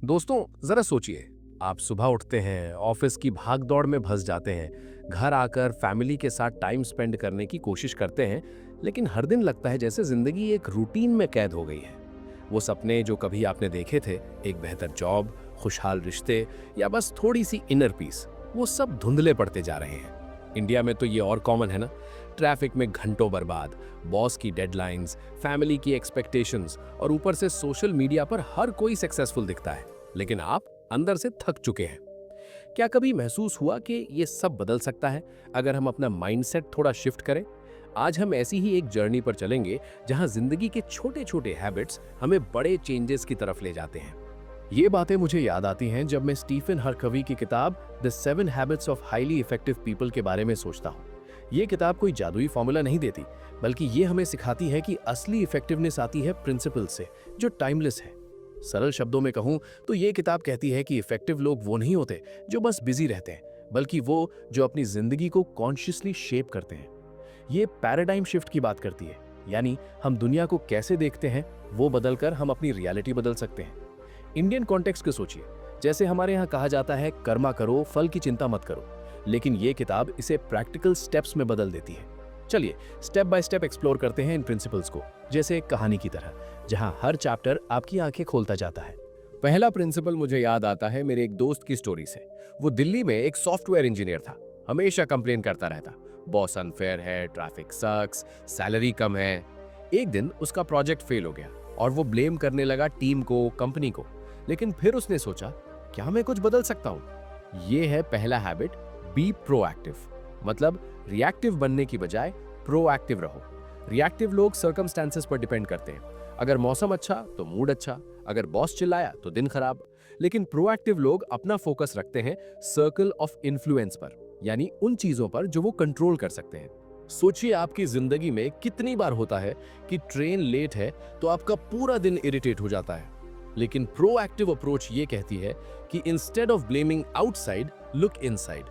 दोस्तों, जरा सोचिए। आप सुबह उठते हैं, ऑफिस की भाग दौड़ में फंस जाते हैं, घर आकर फैमिली के साथ टाइम स्पेंड करने की कोशिश करते हैं, लेकिन हर दिन लगता है जैसे जिंदगी एक रूटीन में कैद हो गई है। वो सपने जो कभी आपने देखे थे, एक बेहतर जॉब, खुशहाल रिश्ते या बस थोड़ी सी इनर पीस, वो सब धुंधले पड़ते जा रहे हैं। इंडिया में तो ये और कॉमन है ना। ट्रैफिक में घंटों बर्बाद, बॉस की डेडलाइंस, फैमिली की एक्सपेक्टेशंस और ऊपर से सोशल मीडिया पर हर कोई सक्सेसफुल दिखता है, लेकिन आप अंदर से थक चुके हैं। क्या कभी महसूस हुआ कि ये सब बदल सकता है अगर हम अपना माइंडसेट थोड़ा शिफ्ट करें? आज हम ऐसी ही एक जर्नी पर चलेंगे जहां जिंदगी के छोटे छोटे हैबिट्स हमें बड़े चेंजेस की तरफ ले जाते हैं। ये बातें मुझे याद आती हैं जब मैं स्टीफन हरकवी की किताब the 7 habits of highly effective people के बारे में सोचता हूँ। ये किताब कोई जादुई फॉर्मूला नहीं देती, बल्कि ये हमें सिखाती है कि असली इफेक्टिवनेस आती है प्रिंसिपल से, जो टाइमलेस है। सरल शब्दों में कहूं तो ये किताब कहती है कि इफेक्टिव लोग वो नहीं होते जो बस बिजी रहते हैं, बल्कि वो जो अपनी जिंदगी को कॉन्शियसली शेप करते हैं। ये पैराडाइम शिफ्ट की बात करती है, यानी हम दुनिया को कैसे देखते हैं वो बदलकर हम अपनी रियलिटी बदल सकते हैं। इंडियन कॉन्टेक्स्ट को सोचिए। जैसे हमारे यहाँ कहा जाता है, कर्मा करो, फल की चिंता मत करो, लेकिन ये किताब इसे प्रैक्टिकल स्टेप्स में बदल देती है। चलिए स्टेप बाय स्टेप एक्सप्लोर करते हैं इन प्रिंसिपल्स को, जैसे एक कहानी की तरह, जहां हर चैप्टर आपकी आंखें खोलता जाता है। पहला प्रिंसिपल मुझे याद आता है मेरे एक दोस्त की स्टोरी से। वो दिल्ली में एक सॉफ्टवेयर इंजीनियर था। हमेशा कंप्लेन करता रहता, बॉस अनफेयर है, ट्रैफिक सक्स, सैलरी कम है। एक दिन उसका प्रोजेक्ट फेल हो गया और वो ब्लेम करने लगा टीम को, कंपनी को। लेकिन फिर उसने सोचा, क्या मैं कुछ बदल सकता हूं? ये है पहला हैबिट, बी प्रोएक्टिव। मतलब रिएक्टिव बनने की बजाय प्रोएक्टिव रहो। रिएक्टिव लोग सर्कमस्टेंसेस पर डिपेंड करते हैं। अगर मौसम अच्छा तो मूड अच्छा, अगर बॉस चिल्लाया तो दिन खराब। लेकिन प्रोएक्टिव लोग अपना फोकस रखते हैं सर्कल ऑफ इन्फ्लुएंस पर, यानी उन चीजों पर जो वो कंट्रोल कर सकते हैं। सोचिए आपकी जिंदगी में कितनी बार होता है कि ट्रेन लेट है तो आपका पूरा दिन इरिटेट हो जाता है। लेकिन प्रोएक्टिव अप्रोच ये कहती है कि instead of blaming outside, look inside.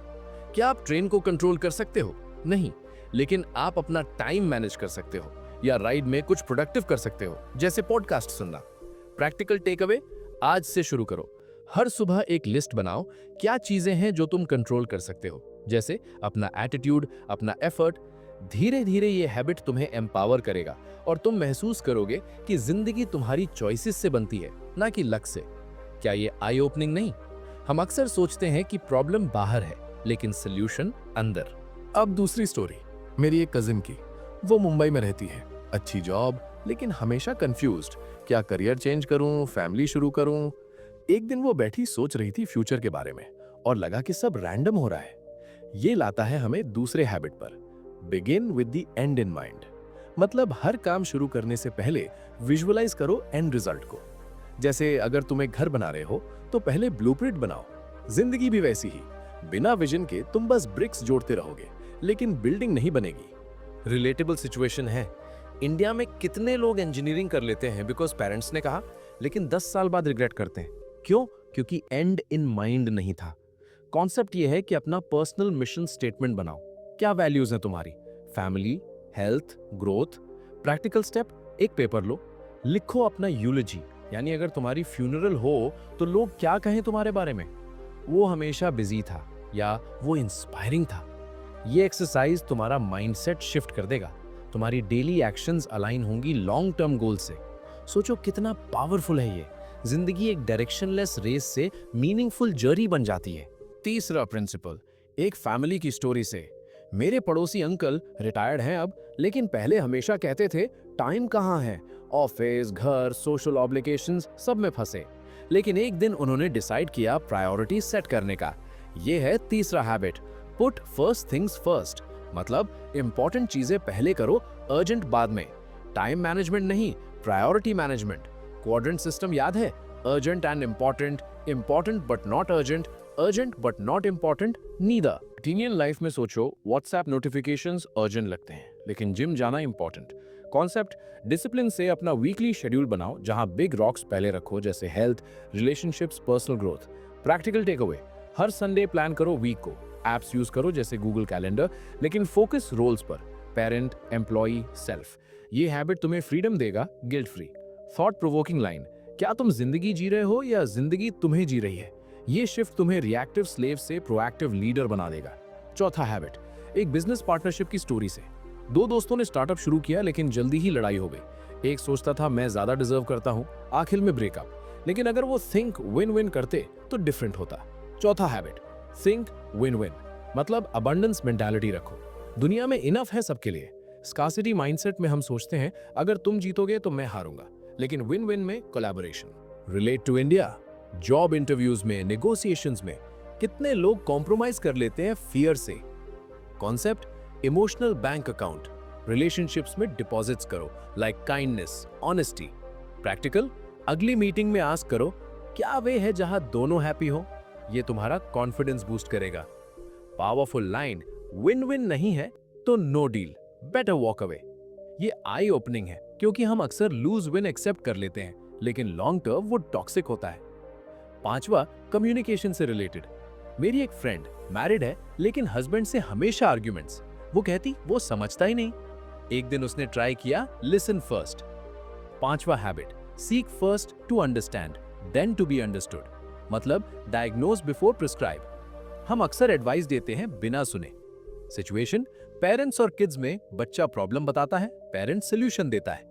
क्या आप ट्रेन को कंट्रोल कर सकते हो? नहीं, लेकिन आप अपना टाइम मैनेज कर सकते हो या राइड में कुछ प्रोडक्टिव कर सकते हो, जैसे पॉडकास्ट सुनना। प्रैक्टिकल टेक अवे आज से शुरू करो। हर सुबह एक लिस्ट बनाओ, क्या चीजें हैं जो तुम कंट्रोल कर सकते हो, जैसे अपना एटीट्यूड, अपना एफर्ट। धीरे धीरे ये हैबिट तुम्हें एम्पावर करेगा और तुम महसूस करोगे कि जिंदगी तुम्हारी चॉइसेस से बनती है, ना कि लक से। क्या ये आई ओपनिंग नहीं? हम अक्सर सोचते हैं कि प्रॉब्लम बाहर है, लेकिन सोल्यूशन अंदर। अब दूसरी स्टोरी, मेरी एक कजिन की। वो मुंबई में रहती है, अच्छी जॉब, लेकिन हमेशा कंफ्यूज्ड, क्या करियर चेंज करूं, फैमिली शुरू करूं। एक दिन वो बैठी सोच रही थी फ्यूचर के बारे में और लगा कि सब रैंडम हो रहा है। ये लाता है हमें दूसरे हैबिट पर, begin with the and in mind. मतलब हर काम शुरू करने से पहले विजुअलाइज करो एंड रिजल्ट को। जैसे अगर तुम एक घर बना रहे हो तो पहले ब्लूप्रिंट बनाओ। जिंदगी भी वैसी ही, बिना विजन के तुम बस ब्रिक्स जोड़ते रहोगे, लेकिन बिल्डिंग नहीं बनेगी। रिलेटेबल सिचुएशन है। इंडिया में कितने लोग इंजीनियरिंग कर लेते हैं बिकॉज पेरेंट्स ने कहा, लेकिन 10 साल बाद रिग्रेट करते हैं। क्यों? क्योंकि एंड इन माइंड नहीं था। कॉन्सेप्ट यह है कि अपना पर्सनल मिशन स्टेटमेंट बनाओ। क्या वैल्यूज हैं तुम्हारी? Family, health, growth. Practical step, एक पेपर लो, लिखो अपना यूलॉजी, यानी अगर तुम्हारी फ्यूनरल हो तो लोग क्या कहें तुम्हारे बारे में। वो हमेशा बिजी था या वो इंस्पायरिंग था। ये एक्सरसाइज तुम्हारा माइंडसेट शिफ्ट कर देगा। तुम्हारी डेली एक्शंस अलाइन होंगी लॉन्ग टर्म गोल से। सोचो कितना पावरफुल है ये। जिंदगी एक डायरेक्शनलेस रेस से मीनिंगफुल जर्नी बन जाती है। तीसरा प्रिंसिपल, एक फैमिली की स्टोरी से। मेरे पड़ोसी अंकल रिटायर्ड हैं अब, लेकिन पहले हमेशा कहते थे, टाइम कहाँ है, ऑफिस, घर, सोशल ऑब्लिगेशंस सब में फंसे। लेकिन एक दिन उन्होंने डिसाइड किया प्रायोरिटी सेट करने का। ये है तीसरा habit, put first things first. मतलब इंपॉर्टेंट चीजें पहले करो, अर्जेंट बाद में। टाइम मैनेजमेंट नहीं, प्रायोरिटी मैनेजमेंट। क्वाड्रेंट सिस्टम याद है? Urgent and important, important but not urgent, urgent but not important neither. रूटीनियन लाइफ में सोचो, व्हाट्सएप नोटिफिकेशंस अर्जेंट लगते हैं, लेकिन जिम जाना इंपॉर्टेंट। कॉन्सेप्ट, डिसिप्लिन से अपना वीकली शेड्यूल बनाओ, जहां बिग रॉक्स पहले रखो, जैसे health, relationships, personal growth. Practical take away, हर संडे प्लान करो वीक को। एप्स यूज करो जैसे गूगल कैलेंडर, लेकिन फोकस रोल्स पर, पेरेंट, एम्प्लॉई, सेल्फ। ये हैबिट तुम्हें फ्रीडम देगा, guilt free. Thought provoking line, क्या तुम जिंदगी जी रहे हो या जिंदगी तुम्हें जी रही है? ये शिफ्ट तुम्हें रिएक्टिव स्लेव से प्रोएक्टिव लीडर बना देगा। चौथा हैबिट, एक बिजनेस पार्टनरशिप की स्टोरी से। दो दोस्तों ने स्टार्टअप शुरू किया लेकिन जल्दी ही लड़ाई हो गई। एक सोचता था मैं ज्यादा डिजर्व करता हूँ, आखिर में ब्रेकअप। लेकिन अगर वो थिंक विन विन करते तो डिफरेंट होता। चौथा हैबिट, थिंक विन विन, मतलब अबंडेंस मेंटालिटी रखो। दुनिया में इनफ है सबके लिए। स्कार्सिटी माइंडसेट में हम सोचते हैं अगर तुम जीतोगे तो मैं हारूंगा, लेकिन विन विन में collaboration. Relate to India, job interviews में, नेगोशिएशंस में कितने लोग कॉम्प्रोमाइज कर लेते हैं फियर से। Concept, emotional bank account, relationships में डिपॉजिट्स करो लाइक काइंडनेस, ऑनेस्टी। प्रैक्टिकल, अगली मीटिंग में आस्क करो क्या वे है जहां दोनों हैप्पी हो। ये तुम्हारा कॉन्फिडेंस बूस्ट करेगा। पावरफुल लाइन, विन विन नहीं है तो no deal, better walk away. ये आई ओपनिंग है क्योंकि हम अक्सर लूज विन एक्सेप्ट कर लेते हैं, लेकिन लॉन्ग टर्म वो टॉक्सिक होता है। पांचवा, कम्युनिकेशन से रिलेटेड। मेरी एक फ्रेंड मैरिड है लेकिन हस्बैंड से हमेशा आर्ग्यूमेंट्स। वो कहती वो समझता ही नहीं। एक दिन उसने ट्राई किया लिसन फर्स्ट। पांचवा habit, seek first to understand then to be understood, मतलब डायग्नोज बिफोर प्रिस्क्राइब। हम अक्सर एडवाइस देते हैं बिना सुने। सिचुएशन, पेरेंट्स और किड्स में बच्चा प्रॉब्लम बताता है, पेरेंट्स सॉल्यूशन देता है।